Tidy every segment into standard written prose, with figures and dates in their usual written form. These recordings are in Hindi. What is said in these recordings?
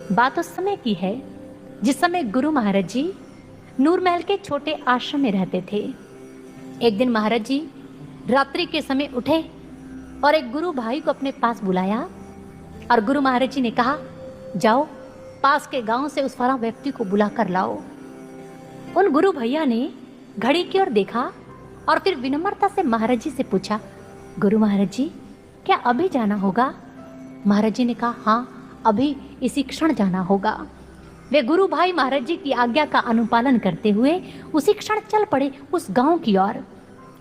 बात उस समय की है जिस समय गुरु महाराज जी नूरमहल के छोटे आश्रम में रहते थे। एक दिन महाराज जी रात्रि के समय उठे और एक गुरु भाई को अपने पास बुलाया और गुरु महाराज जी ने कहा, जाओ पास के गांव से उस फलां व्यक्ति को बुला कर लाओ। उन गुरु भैया ने घड़ी की ओर देखा और फिर विनम्रता से महाराज जी से पूछा, गुरु महाराज जी क्या अभी जाना होगा? महाराज जी ने कहा, हाँ अभी इसी क्षण जाना होगा। वे गुरु भाई महाराज जी की आज्ञा का अनुपालन करते हुए उसी क्षण चल पड़े उस गांव की ओर।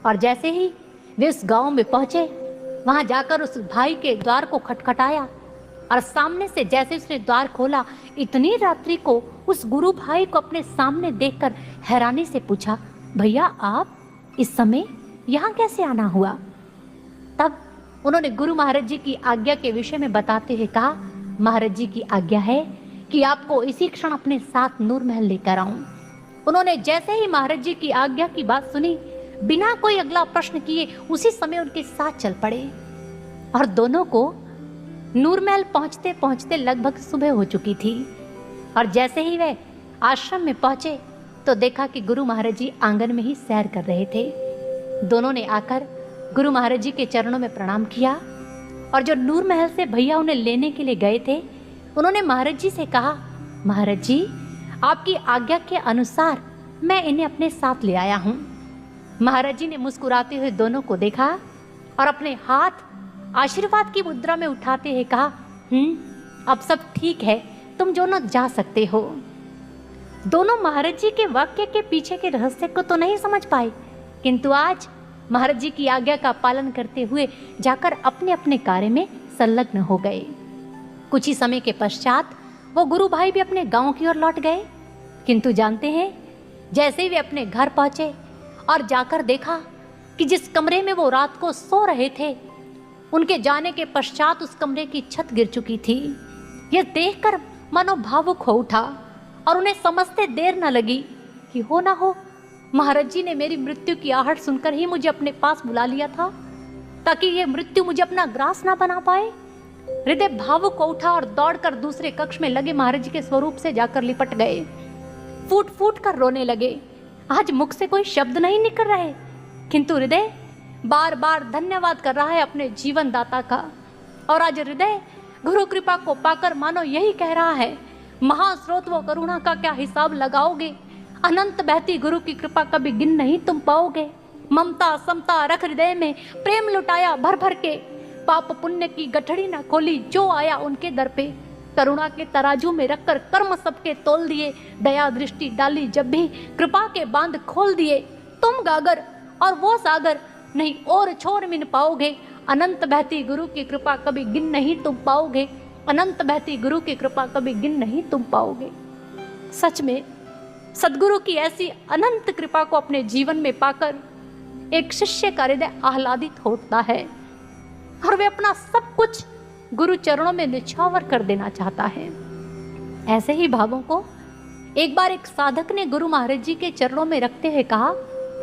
और जैसे ही वे उस गांव में पहुंचे, वहां जाकर उस भाई के द्वार को खटखटाया और सामने से जैसे उसने द्वार खोला, इतनी रात्रि को उस गुरु भाई को अपने सामने देखकर हैरानी से पूछा, भैया आप इस समय यहाँ कैसे आना हुआ? तब उन्होंने गुरु महाराज जी की आज्ञा के विषय में बताते हुए कहा, महाराज जी की आज्ञा है कि आपको इसी क्षण अपने साथ नूरमहल लेकर आऊं। उन्होंने जैसे ही महाराज जी की आज्ञा की बात सुनी, बिना कोई अगला प्रश्न किए उसी समय उनके साथ चल पड़े और दोनों को नूरमहल पहुंचते पहुंचते लगभग सुबह हो चुकी थी। और जैसे ही वे आश्रम में पहुंचे तो देखा कि गुरु महाराज जी आंगन में ही सैर कर रहे थे। दोनों ने आकर गुरु महाराज जी के चरणों में प्रणाम किया और जो नूरमहल से भैया उन्हें लेने के लिए गए थे, उन्होंने महाराज जी से कहा, महाराज जी आपकी आज्ञा के अनुसार मैं इन्हें अपने साथ ले आया हूँ। महाराज जी ने मुस्कुराते हुए दोनों को देखा और अपने हाथ आशीर्वाद की मुद्रा में उठाते हुए कहा, अब सब ठीक है, तुम दोनों जा सकते हो। दोनों महाराज जी के वाक्य के पीछे के रहस्य को तो नहीं समझ पाए, किंतु आज महाराज जी की आज्ञा का पालन करते हुए जाकर अपने अपने कार्य में संलग्न हो गए। कुछ ही समय के पश्चात वो गुरु भाई भी अपने गांव की ओर लौट गए। किंतु जानते हैं, जैसे ही वे अपने घर पहुंचे और जाकर देखा कि जिस कमरे में वो रात को सो रहे थे, उनके जाने के पश्चात उस कमरे की छत गिर चुकी थी। यह देखकर मानो भावुक हो उठा और उन्हें समझते देर न लगी कि हो ना हो महाराज जी ने मेरी मृत्यु की आहट सुनकर ही मुझे अपने पास बुला लिया था, ताकि ये मृत्यु मुझे अपना ग्रास ना बना पाए। हृदय भावुक हो उठा और दौड़कर दूसरे कक्ष में लगे महाराज जी के स्वरूप से जाकर लिपट गए। फूट फूट कर रोने लगे। आज मुख से कोई शब्द नहीं निकल रहे, किंतु हृदय बार बार धन्यवाद कर रहा है अपने जीवन दाता का। और आज हृदय गुरु कृपा को पाकर मानो यही कह रहा है, महास्रोत व करुणा का क्या हिसाब लगाओगे? अनंत बहती गुरु की कृपा कभी गिन नहीं तुम पाओगे। ममता समता रख हृदय में, प्रेम लुटाया भर भर के, पाप पुण्य की गठड़ी न खोली जो आया उनके दर पे। करुणा के तराजू में रखकर कर्म सबके तोल दिए, दया दृष्टि डाली जब भी कृपा के बांध खोल दिए। तुम गागर और वो सागर नहीं और छोर मिन पाओगे। अनंत बहती गुरु की कृपा कभी गिन नहीं तुम पाओगे। अनंत बहती गुरु की कृपा कभी गिन नहीं तुम पाओगे। सच में सदगुरु की ऐसी अनंत कृपा को अपने जीवन में पाकर एक शिष्य का हृदय आह्लादित होता है और वे अपना सब कुछ गुरु चरणों में निछावर कर देना चाहता है। ऐसे ही भावों को एक बार एक साधक ने गुरु महाराज जी के चरणों में रखते हुए कहा,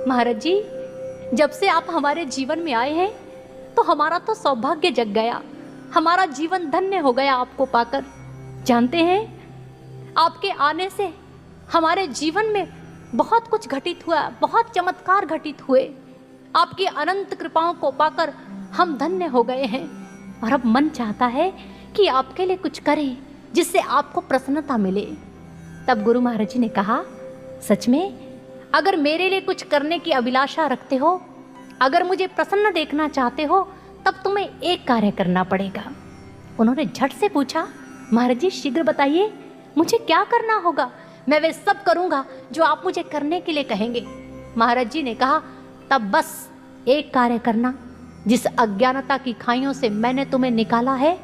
महाराज जी जब से आप हमारे जीवन में आए हैं तो हमारा तो सौभाग्य जग गया, हमारा जीवन धन्य हो गया आपको पाकर। जानते हैं, आपके आने से हमारे जीवन में बहुत कुछ घटित हुआ, बहुत चमत्कार घटित हुए। आपकी अनंत कृपाओं को पाकर हम धन्य हो गए हैं और अब मन चाहता है कि आपके लिए कुछ करें जिससे आपको प्रसन्नता मिले। तब गुरु महाराज जी ने कहा, सच में अगर मेरे लिए कुछ करने की अभिलाषा रखते हो, अगर मुझे प्रसन्न देखना चाहते हो, तब तुम्हें एक कार्य करना पड़ेगा। उन्होंने झट से पूछा, महाराज जी शीघ्र बताइए, मुझे क्या करना होगा? मैं वे सब करूंगा जो आप मुझे करने के लिए कहेंगे। महाराज जी ने कहा, तब बस एक कार्य करना, जिस अज्ञानता की खाइयों से मैंने तुम्हें निकाला है,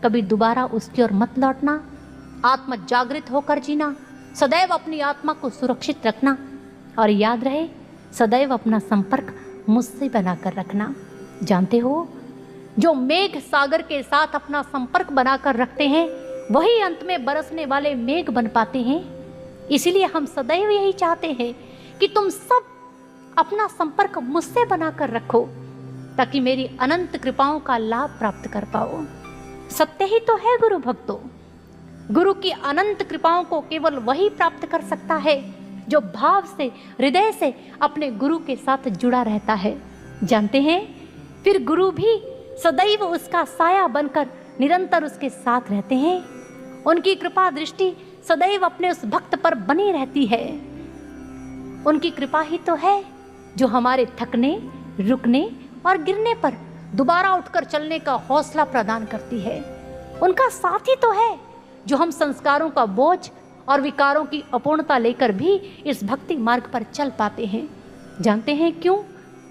कभी दोबारा उसकी ओर मत लौटना। आत्म जागृत होकर जीना, सदैव अपनी आत्मा को सुरक्षित रखना और याद रहे सदैव अपना संपर्क मुझसे बनाकर रखना। जानते हो, जो मेघ सागर के साथ अपना संपर्क बनाकर रखते हैं वही अंत में बरसने वाले मेघ बन पाते हैं। इसीलिए हम सदैव यही चाहते हैं कि तुम सब अपना संपर्क मुझसे बनाकर रखो, ताकि मेरी अनंत कृपाओं का लाभ प्राप्त कर पाओ। सत्य ही तो है गुरु भक्तों, गुरु की अनंत कृपाओं को केवल वही प्राप्त कर सकता है जो भाव से, हृदय से अपने गुरु के साथ जुड़ा रहता है। जानते हैं, फिर गुरु भी सदैव उसका साया बनकर निरंतर उसके साथ रहते हैं। उनकी कृपा दृष्टि सदैव अपने उस भक्त पर बनी रहती है। उनकी कृपा ही तो है जो हमारे थकने, रुकने और गिरने पर दोबारा उठकर चलने का हौसला प्रदान करती है। उनका साथ ही तो है जो हम संस्कारों का बोझ और विकारों की अपूर्णता लेकर भी इस भक्ति मार्ग पर चल पाते हैं। जानते हैं क्यों?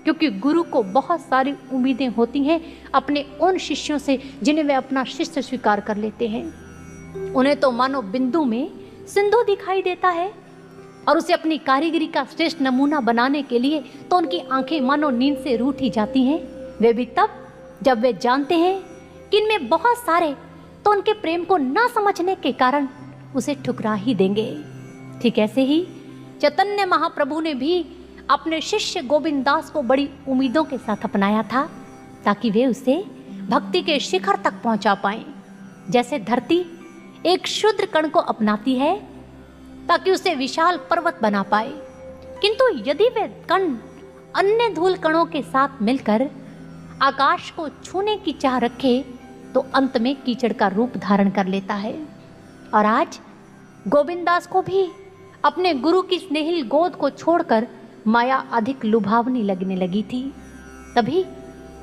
क्योंकि गुरु को बहुत सारी उम्मीदें होती हैं अपने उन शिष्यों से जिन्हें वे अपना शिष्य स्वीकार कर लेते हैं। उन्हें तो मानो बिंदु में सिंधु दिखाई देता है और उसे अपनी कारीगरी का श्रेष्ठ नमूना बनाने के लिए तो उनकी आंखें मानो नींद से रूठ ही जाती हैं। वे भी तब जब वे जानते हैं कि इनमें बहुत सारे तो उनके प्रेम को ना समझने के कारण उसे ठुकरा ही देंगे। ठीक ऐसे ही चैतन्य महाप्रभु ने भी अपने शिष्य गोविंद दास को बड़ी उम्मीदों के साथ अपनाया था ताकि वे उसे भक्ति के शिखर तक पहुंचा पाएं। जैसे धरती एक क्षुद्र कण को अपनाती है ताकि उसे विशाल पर्वत बना पाए, किंतु यदि वे कण अन्य धूल कणों के साथ मिलकर आकाश को छूने की चाह रखे तो अंत में कीचड़ का रूप धारण कर लेता है। और आज गोविंद दास को भी अपने गुरु की स्नेहिल गोद को छोड़कर माया अधिक लुभावनी लगने लगी थी। तभी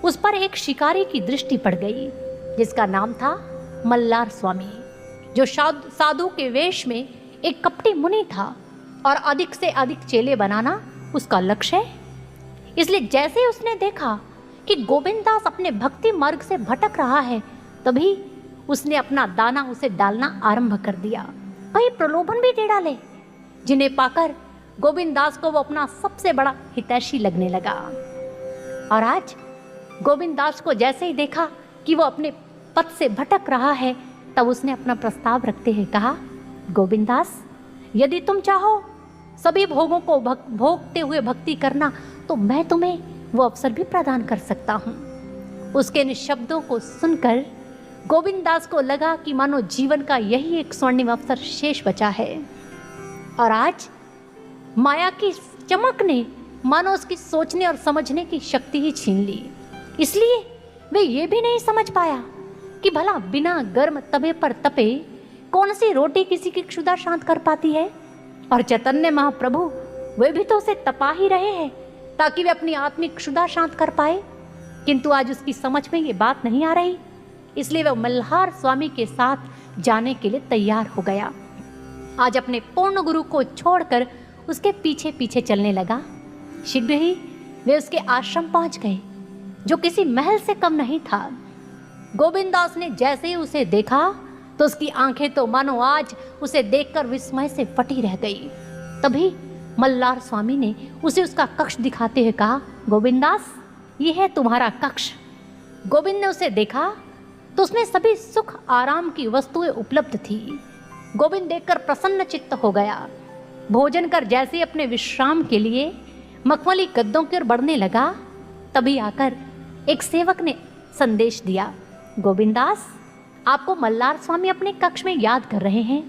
उस पर एक शिकारी की दृष्टि पड़ गई जिसका नाम था मल्लार स्वामी, जो साधु के वेश में एक कपटी मुनि था और अधिक से अधिक चेले बनाना उसका लक्ष्य है। इसलिए जैसे उसने देखा कि गोविंद दास अपने भक्ति मार्ग से भटक रहा है, तभी उसने अपना दाना उसे डालना आरंभ कर दिया। कई प्रलोभन भी दे डाले जिन्हें पाकर गोविंद दास को वो अपना सबसे बड़ा हितैषी लगने लगा। और आज गोविंद दास को जैसे ही देखा कि वो अपने पथ से भटक रहा है, तब उसने अपना प्रस्ताव रखते हुए कहा, गोविंद दास, यदि तुम चाहो सभी भोगों को भोगते हुए भक्ति करना तो मैं तुम्हें वो अवसर भी प्रदान कर सकता हूँ। उसके इन शब्दों को सुनकर गोविंद दास को लगा कि मानो जीवन का यही एक स्वर्णिम अवसर शेष बचा है। और आज माया की चमक ने मानो उसकी सोचने और समझने की शक्ति ही छीन ली। इसलिए वे ये भी नहीं समझ पाया कि भला बिना गर्म तवे पर तपे कौन सी रोटी किसी की क्षुधा शांत कर पाती है। और चैतन्य महाप्रभु वे भी तो उसे तपा ही रहे हैं ताकि वे अपनी आत्मिक क्षुधा शांत कर पाए, किंतु आज उसकी समझ में ये बात नहीं आ रही। इसलिए वह मल्हार स्वामी के साथ जाने के लिए तैयार हो गया। आज अपने पूर्ण गुरु को छोड़कर उसके पीछे पीछे चलने लगा। शीघ्र ही वे उसके आश्रम पहुंच गए जो किसी महल से कम नहीं था। गोविंद दास ने जैसे ही उसे देखा तो उसकी आंखें तो मानो आज उसे देखकर विस्मय से फटी रह गई। तभी मल्लार स्वामी ने उसे उसका कक्ष दिखाते हुए कहा, गोविंद दास, ये है तुम्हारा कक्ष। गोविंद ने उसे देखा तो उसमें सभी सुख आराम की वस्तुएं उपलब्ध थी। गोविंद देखकर प्रसन्न चित्त हो गया। भोजन कर जैसे ही अपने विश्राम के लिए मखमली गद्दों की ओर बढ़ने लगा, तभी आकर एक सेवक ने संदेश दिया, गोविंद दास, आपको मल्लार स्वामी अपने कक्ष में याद कर रहे हैं।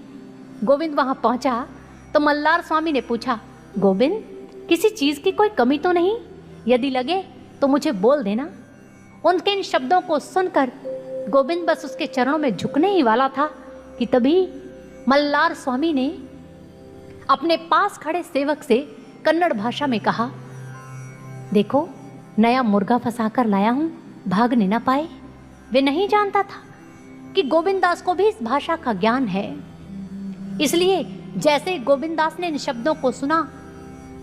गोविंद वहां पहुंचा तो मल्लार स्वामी ने पूछा, गोविंद, किसी चीज की कोई कमी तो नहीं? यदि लगे तो मुझे बोल देना। उनके इन शब्दों को सुनकर गोविंद बस उसके चरणों में झुकने ही वाला था कि तभी मल्लार स्वामी ने अपने पास खड़े सेवक से कन्नड़ भाषा में कहा, देखो, नया मुर्गा फंसाकर लाया हूं, भागने ना पाए। वे नहीं जानता था कि गोविंद दास को भी इस भाषा का ज्ञान है। इसलिए जैसे गोविंद दास ने इन शब्दों को सुना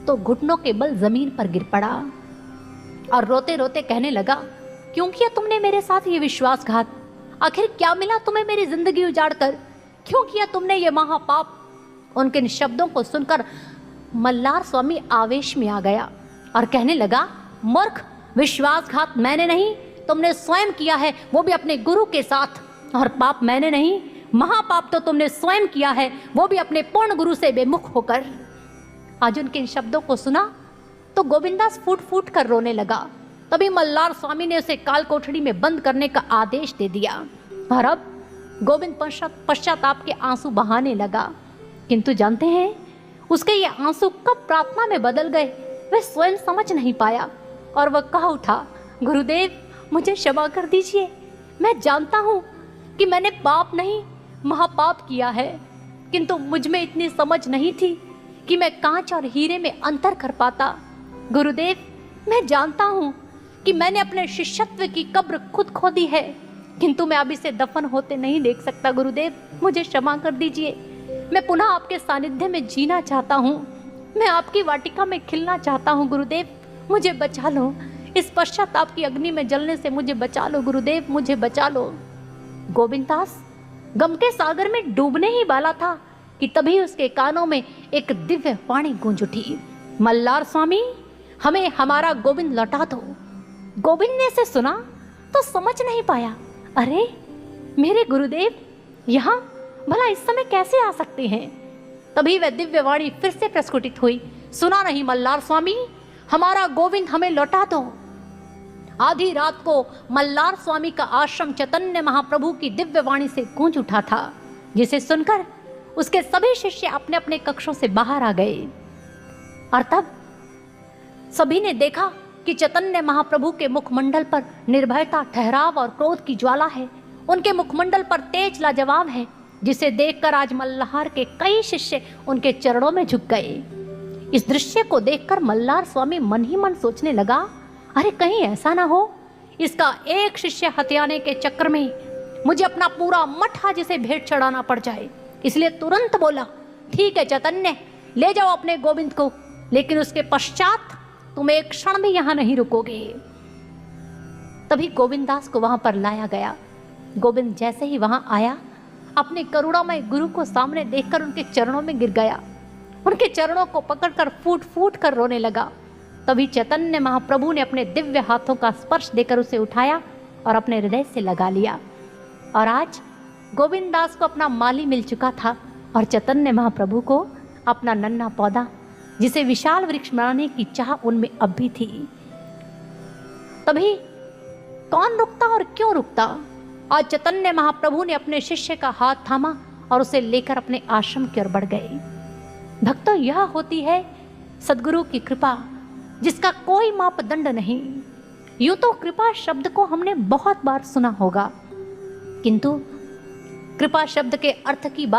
तो घुटनों के बल जमीन पर गिर पड़ा और रोते रोते कहने लगा, क्यों किया तुमने मेरे साथ ये विश्वासघात? आखिर क्या मिला तुम्हें मेरी जिंदगी उजाड़ कर? क्यों किया तुमने ये महापाप? उनके इन शब्दों को सुनकर मल्लार स्वामी आवेश में आ गया और कहने लगा, मूर्ख, विश्वासघात मैंने नहीं, तुमने स्वयं किया है, वो भी अपने गुरु के साथ। और पाप मैंने नहीं, महापाप तो तुमने स्वयं किया है, वो भी अपने पूर्ण गुरु से बेमुख होकर। आज उनके इन शब्दों को सुना तो गोविंदास फूट फूट कर रोने लगा। तभी मल्लार स्वामी ने उसे काल कोठड़ी में बंद करने का आदेश दे दिया। और अब गोविंद पश्चाताप के आंसू बहाने लगा, किंतु जानते हैं उसके ये आंसू कब प्रार्थना में बदल गए वह स्वयं समझ नहीं पाया और वह कह उठा, गुरुदेव मुझे क्षमा कर दीजिए, मैं जानता हूँ कि मैंने पाप नहीं महापाप किया है, किंतु मुझ में इतनी समझ नहीं थी कि मैं कांच और हीरे में अंतर कर पाता। गुरुदेव मैं जानता हूँ कि मैंने अपने शिष्यत्व की कब्र खुद खोदी है, किंतु मैं अब इसे दफन होते नहीं देख सकता। गुरुदेव मुझे क्षमा कर दीजिए, मैं पुनः आपके सानिध्य में जीना चाहता हूँ, मैं आपकी वाटिका में खिलना चाहता हूँ। गुरुदेव मुझे बचा लो, इस पश्चाताप की अग्नि में जलने से मुझे बचा लो। गुरुदेव मुझे बचा लो। गोविंददास गम के सागर में डूबने ही वाला था कि तभी उसके कानों में एक दिव्य वाणी गूंज उठी, मल्लार स्वामी हमें हमारा गोविंद लौटा दो। गोविंद ने इसे सुना तो समझ नहीं पाया, अरे मेरे गुरुदेव यहाँ भला इस समय कैसे आ सकते हैं। तभी वह दिव्य वाणी फिर से प्रस्फुटित हुई, सुना नहीं मल्लार स्वामी हमारा गोविंद हमें लौटा दो। आधी रात को मल्लार स्वामी का आश्रम चैतन्य महाप्रभु की दिव्य वाणी से गूंज उठा था, जिसे सुनकर उसके सभी शिष्य अपने अपने कक्षों से बाहर आ गए। और तब सभी ने देखा कि चैतन्य महाप्रभु के मुखमंडल पर निर्भयता, ठहराव और क्रोध की ज्वाला है। उनके मुखमंडल पर तेज लाजवाब है, जिसे देखकर आज मल्हार के कई शिष्य उनके चरणों में झुक गए। इस दृश्य को देखकर मल्हार स्वामी मन ही मन सोचने लगा, अरे कहीं ऐसा ना हो इसका एक शिष्य हत्याने के चक्कर में मुझे अपना पूरा मठ आज इसे भेंट चढ़ाना पड़ जाए। इसलिए तुरंत बोला, ठीक है चैतन्य ले जाओ अपने गोविंद को, लेकिन उसके पश्चात तुम एक क्षण भी यहां नहीं रुकोगे। तभी गोविंददास को वहां पर लाया गया। गोविंद जैसे ही वहां आया, अपने करुणामय गुरु को सामने देखकर उनके चरणों में गिर गया, उनके चरणों को पकड़कर फूट फूट कर रोने लगा। तभी चैतन्य महाप्रभु ने अपने दिव्य हाथों का स्पर्श देकर उसे उठाया और अपने हृदय से लगा लिया। और आज गोविंददास को अपना माली मिल चुका था और चैतन्य महाप्रभु को अपना नन्हा पौधा, जिसे विशाल वृक्ष बनाने की चाह उनमें अब भी थी। तभी कौन रुकता और क्यों रुकता। आज चैतन्य महाप्रभु ने अपने शिष्य का हाथ थामा और उसे लेकर अपने आश्रम की ओर बढ़ गए। भक्तों, यह होती है सद्गुरु की कृपा, जिसका कोई मापदंड नहीं। यूं तो कृपा शब्द को हमने बहुत बार सुना होगा, किंतु कृपा शब्द के अर्थ की बात